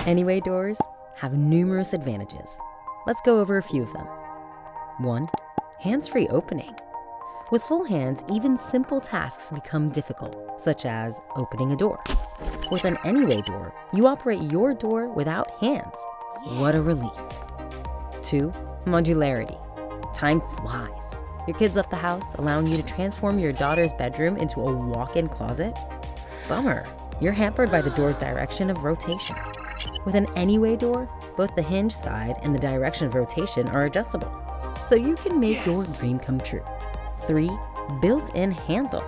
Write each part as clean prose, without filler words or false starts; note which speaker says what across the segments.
Speaker 1: Anyway doors have numerous advantages. Let's go over a few of them. 1. Hands-free opening. With full hands, even simple tasks become difficult, such as opening a door. With an Anyway door, you operate your door without hands. What a relief. 2. Modularity. Time flies. Your kids left the house, allowing you to transform your daughter's bedroom into a walk-in closet? Bummer, you're hampered by the door's direction of rotation. With an Anyway door, both the hinge side and the direction of rotation are adjustable, so you can make your dream come true. 3. Built-in handle.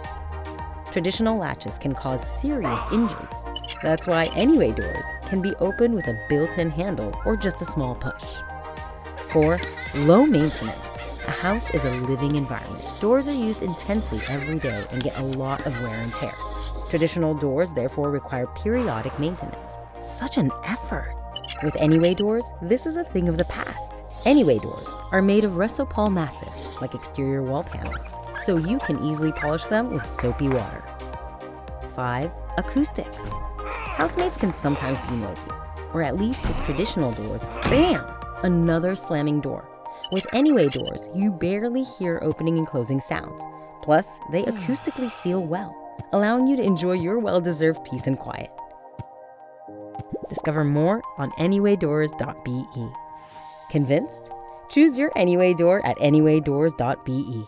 Speaker 1: Traditional latches can cause serious injuries. That's why Anyway doors can be opened with a built-in handle or just a small push. 4. Low maintenance. A house is a living environment. Doors are used intensely every day and get a lot of wear and tear. Traditional doors therefore require periodic maintenance. Such an effort. With Anyway doors, this is a thing of the past. Anyway doors are made of Resopal Massiv, like exterior wall panels, so you can easily polish them with soapy water. 5. Acoustics. Housemates can sometimes be noisy, or at least with traditional doors, bam! Another slamming door. With Anyway doors, you barely hear opening and closing sounds. Plus, they acoustically seal well, allowing you to enjoy your well-deserved peace and quiet. Discover more on anywaydoors.be. Convinced? Choose your Anyway door at anywaydoors.be.